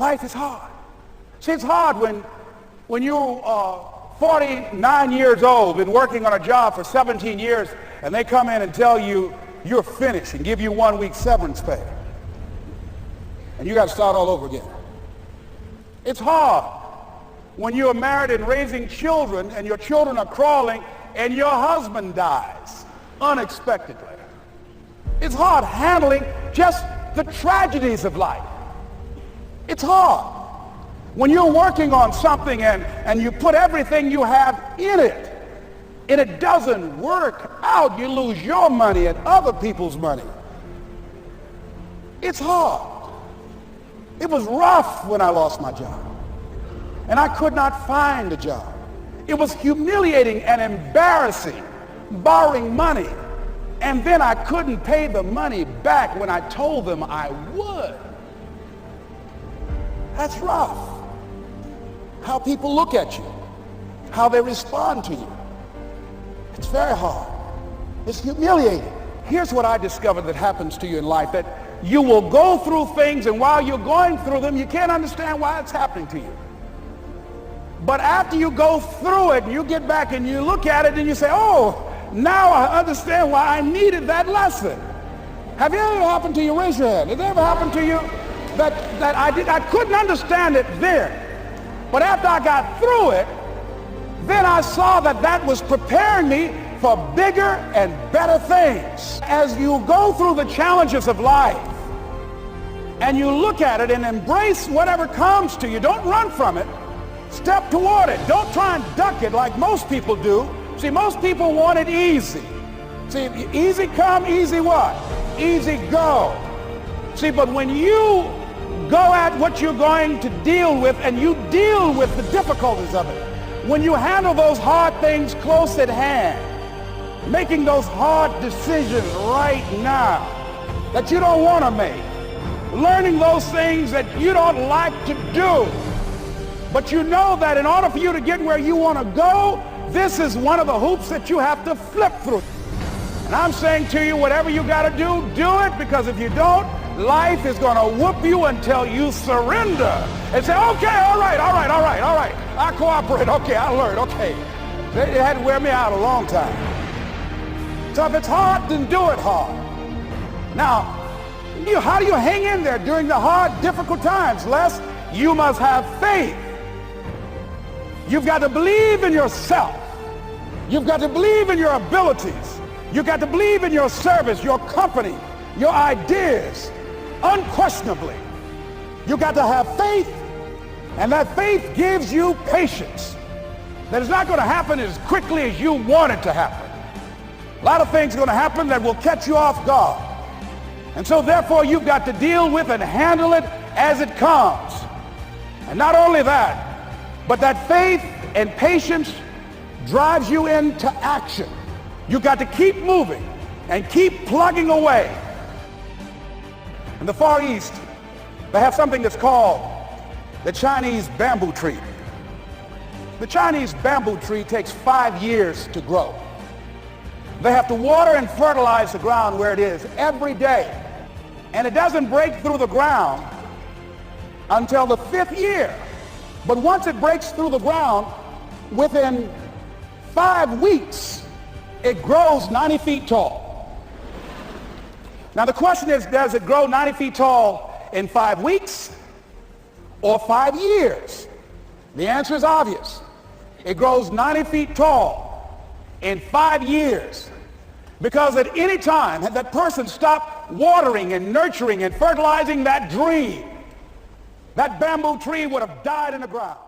Life is hard. See, it's hard when you're 49 years old, been working on a job for 17 years, and they come in and tell you you're finished and give you 1 week severance pay. And you got to start all over again. It's hard when you're married and raising children and your children are crawling and your husband dies unexpectedly. It's hard handling just the tragedies of life. It's hard when you're working on something and you put everything you have in it and it doesn't work out. You lose your money and other people's money. It's hard. It was rough when I lost my job and I could not find a job. It was humiliating and embarrassing, borrowing money, and then I couldn't pay the money back when I told them I would. That's rough. How people look at you, how they respond to you. It's very hard. It's humiliating. Here's what I discovered that happens to you in life, that you will go through things, and while you're going through them, you can't understand why it's happening to you. But after you go through it, you get back and you look at it and you say, oh, now I understand why I needed that lesson. Have you ever happened to you? Raise your hand. Has it ever happened to you that I couldn't understand it then, but after I got through it, then I saw that was preparing me for bigger and better things. As you go through the challenges of life and you look at it and embrace whatever comes to you, don't run from it. Step toward it. Don't try and duck it like most people do. See, most people want it easy. See, easy come, easy what? Easy go. See, but when you go at what you're going to deal with and you deal with the difficulties of it, when you handle those hard things close at hand, making those hard decisions right now that you don't want to make, learning those things that you don't like to do, but you know that in order for you to get where you want to go, this is one of the hoops that you have to flip through. And I'm saying to you, whatever you got to do it, because if you don't, life is going to whoop you until you surrender and say, okay, all right, I cooperate, okay, I learned, okay. It had to wear me out a long time. So if it's hard, then do it hard. Now, how do you hang in there during the hard, difficult times? Les, you must have faith. You've got to believe in yourself. You've got to believe in your abilities. You've got to believe in your service, your company, your ideas, unquestionably. You've got to have faith, and that faith gives you patience. That it's not going to happen as quickly as you want it to happen. A lot of things are going to happen that will catch you off guard. And so therefore you've got to deal with and handle it as it comes. And not only that, but that faith and patience drives you into action. You've got to keep moving and keep plugging away. In the Far East, they have something that's called the Chinese bamboo tree. The Chinese bamboo tree takes 5 years to grow. They have to water and fertilize the ground where it is every day. And it doesn't break through the ground until the 5th year. But once it breaks through the ground, within 5 weeks, it grows 90 feet tall. Now the question is, does it grow 90 feet tall in 5 weeks or 5 years? The answer is obvious. It grows 90 feet tall in 5 years. Because at any time, had that person stopped watering and nurturing and fertilizing that dream, that bamboo tree would have died in the ground.